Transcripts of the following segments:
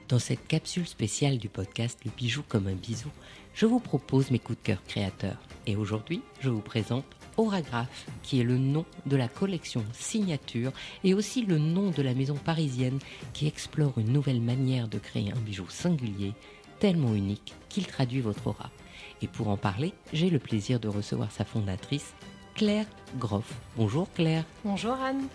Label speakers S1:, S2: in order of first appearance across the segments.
S1: Dans cette capsule spéciale du podcast Le bijou comme un bisou, je vous propose mes coups de cœur créateurs. Et aujourd'hui, je vous présente Auragraphe, qui est le nom de la collection signature et aussi le nom de la maison parisienne qui explore une nouvelle manière de créer un bijou singulier, tellement unique qu'il traduit votre aura. Et pour en parler, j'ai le plaisir de recevoir sa fondatrice, Claire Groff. Bonjour Claire.
S2: Bonjour Anne.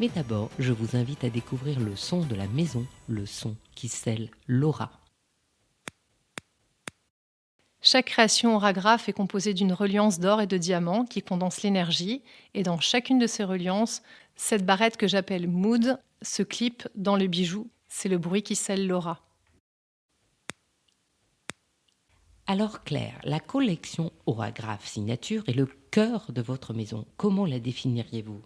S1: Mais d'abord, je vous invite à découvrir le son de la maison, le son qui scelle l'aura.
S2: Chaque création Auragraphe est composée d'une reliance d'or et de diamants qui condense l'énergie. Et dans chacune de ces reliances, cette barrette que j'appelle Mood se clip dans le bijou. C'est le bruit qui scelle l'aura.
S1: Alors Claire, la collection Auragraphe signature est le cœur de votre maison. Comment la définiriez-vous ?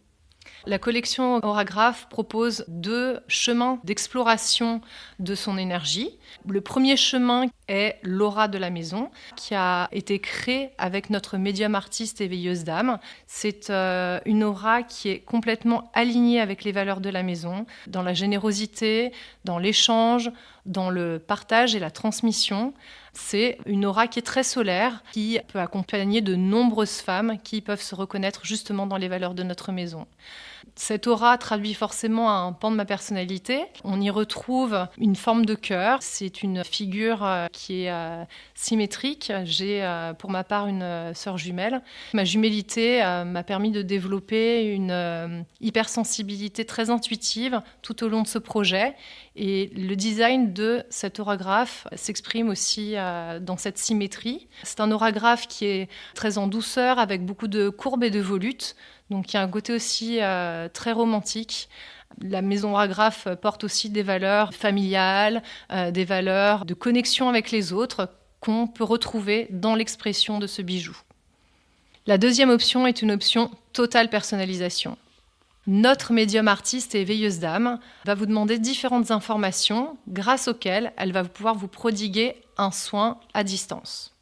S2: La collection Auragraphe propose 2 chemins d'exploration de son énergie. Le premier chemin est l'aura de la maison, qui a été créée avec notre médium artiste et veilleuse d'âme. C'est une aura qui est complètement alignée avec les valeurs de la maison, dans la générosité, dans l'échange, dans le partage et la transmission. C'est une aura qui est très solaire, qui peut accompagner de nombreuses femmes qui peuvent se reconnaître justement dans les valeurs de notre maison. Cette aura traduit forcément un pan de ma personnalité. On y retrouve une forme de cœur. C'est une figure qui est symétrique. J'ai pour ma part une sœur jumelle. Ma jumellité m'a permis de développer une hypersensibilité très intuitive tout au long de ce projet. Et le design de cet auragraphe s'exprime aussi dans cette symétrie. C'est un auragraphe qui est très en douceur, avec beaucoup de courbes et de volutes. Donc il y a un côté aussi très romantique. La maison Auragraphe porte aussi des valeurs familiales, des valeurs de connexion avec les autres qu'on peut retrouver dans l'expression de ce bijou. La deuxième option est une option totale personnalisation. Notre médium artiste et veilleuse d'âme va vous demander différentes informations grâce auxquelles elle va pouvoir vous prodiguer un soin à distance.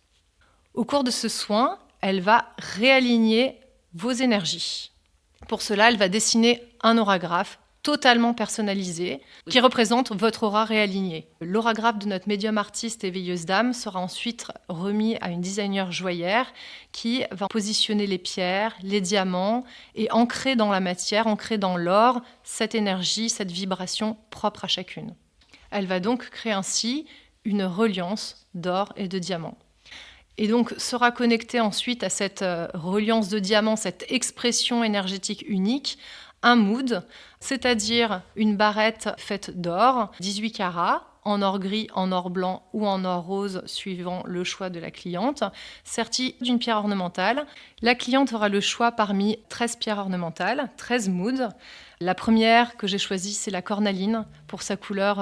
S2: Au cours de ce soin, elle va réaligner vos énergies. Pour cela, elle va dessiner un auragraphe totalement personnalisé qui représente votre aura réalignée. L'auragraphe de notre médium artiste et veilleuse d'âme sera ensuite remis à une designer joaillère qui va positionner les pierres, les diamants et ancrer dans la matière, ancrer dans l'or, cette énergie, cette vibration propre à chacune. Elle va donc créer ainsi une reliance d'or et de diamants. Et donc sera connecté ensuite à cette reliance de diamant, cette expression énergétique unique, un mood, c'est-à-dire une barrette faite d'or, 18 carats, en or gris, en or blanc ou en or rose, suivant le choix de la cliente, sertie d'une pierre ornementale. La cliente aura le choix parmi 13 pierres ornementales, 13 moods. La première que j'ai choisie, c'est la cornaline, pour sa couleur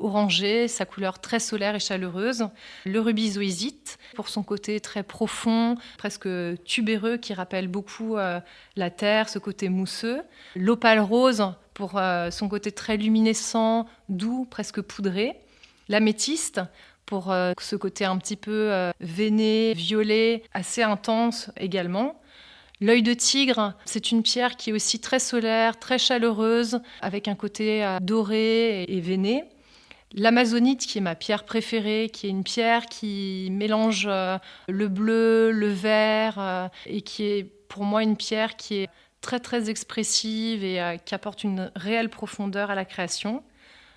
S2: orangée, sa couleur très solaire et chaleureuse. Le rubis zoisite, pour son côté très profond, presque tubéreux, qui rappelle beaucoup la terre, ce côté mousseux. L'opale rose, pour son côté très luminescent, doux, presque poudré. L'améthyste, pour ce côté un petit peu veiné, violet, assez intense également. L'œil de tigre, c'est une pierre qui est aussi très solaire, très chaleureuse, avec un côté doré et veiné. L'amazonite, qui est ma pierre préférée, qui est une pierre qui mélange le bleu, le vert, et qui est pour moi une pierre qui est très très expressive et qui apporte une réelle profondeur à la création.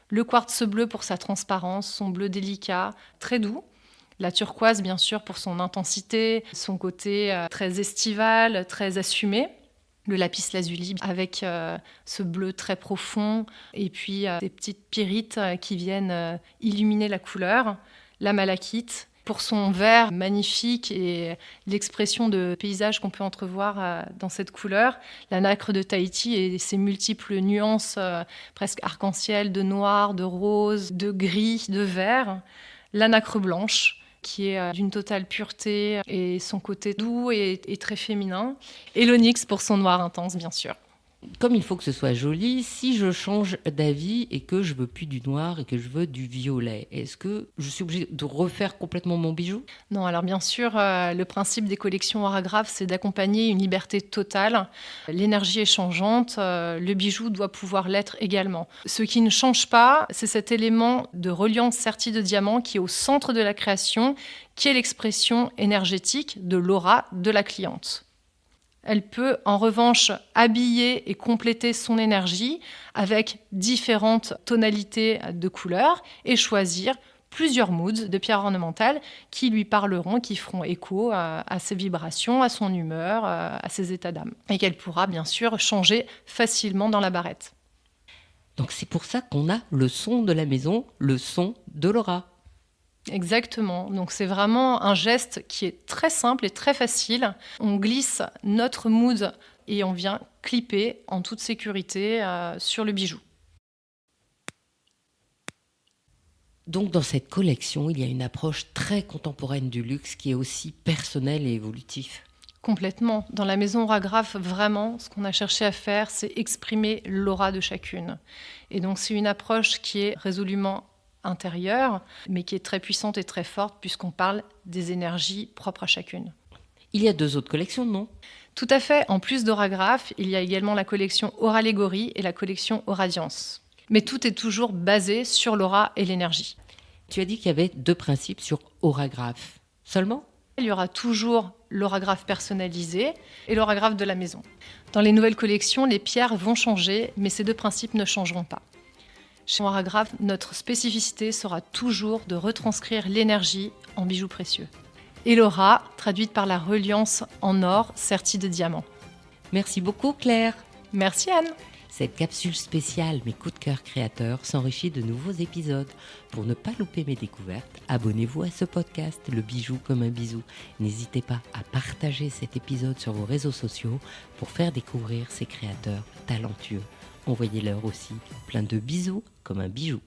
S2: Le quartz bleu pour sa transparence, son bleu délicat, très doux. La turquoise, bien sûr, pour son intensité, son côté très estival, très assumé. Le lapis lazuli avec ce bleu très profond et puis des petites pyrites qui viennent illuminer la couleur. La malachite, pour son vert magnifique et l'expression de paysage qu'on peut entrevoir dans cette couleur. La nacre de Tahiti et ses multiples nuances presque arc-en-ciel de noir, de rose, de gris, de vert. La nacre blanche, qui est d'une totale pureté et son côté doux et très féminin. Et l'onyx pour son noir intense, bien sûr.
S1: Comme il faut que ce soit joli, si je change d'avis et que je veux plus du noir et que je veux du violet, est-ce que je suis obligée de refaire complètement mon bijou?
S2: Non, alors bien sûr, le principe des collections Auragraph, c'est d'accompagner une liberté totale. L'énergie est changeante, le bijou doit pouvoir l'être également. Ce qui ne change pas, c'est cet élément de reliance sertie de diamant qui est au centre de la création, qui est l'expression énergétique de l'aura de la cliente. Elle peut en revanche habiller et compléter son énergie avec différentes tonalités de couleurs et choisir plusieurs moods de pierres ornementales qui lui parleront, qui feront écho à ses vibrations, à son humeur, à ses états d'âme. Et qu'elle pourra bien sûr changer facilement dans la barrette.
S1: Donc c'est pour ça qu'on a le son de la maison, le son de l'aura.
S2: Exactement. Donc c'est vraiment un geste qui est très simple et très facile. On glisse notre mood et on vient clipper en toute sécurité sur le bijou.
S1: Donc dans cette collection, il y a une approche très contemporaine du luxe qui est aussi personnelle et évolutive.
S2: Complètement. Dans la maison Auragraph, vraiment, ce qu'on a cherché à faire, c'est exprimer l'aura de chacune. Et donc c'est une approche qui est résolument intérieure, mais qui est très puissante et très forte puisqu'on parle des énergies propres à chacune.
S1: Il y a 2 autres collections, non?
S2: Tout à fait. En plus d'Auragraph, il y a également la collection Auralégorie et la collection Auradiance. Mais tout est toujours basé sur l'aura et l'énergie.
S1: Tu as dit qu'il y avait 2 principes sur Auragraph. Seulement?
S2: Il y aura toujours l'auragraphe personnalisé et l'auragraphe de la maison. Dans les nouvelles collections, les pierres vont changer, mais ces 2 principes ne changeront pas. Chez Auragraph, notre spécificité sera toujours de retranscrire l'énergie en bijoux précieux. Et l'aura, traduite par la reliance en or serti de diamants.
S1: Merci beaucoup Claire.
S2: Merci Anne.
S1: Cette capsule spéciale Mes coups de cœur créateurs s'enrichit de nouveaux épisodes. Pour ne pas louper mes découvertes, abonnez-vous à ce podcast, Le bijou comme un bisou. N'hésitez pas à partager cet épisode sur vos réseaux sociaux pour faire découvrir ces créateurs talentueux. Envoyez-leur aussi plein de bisous comme un bijou.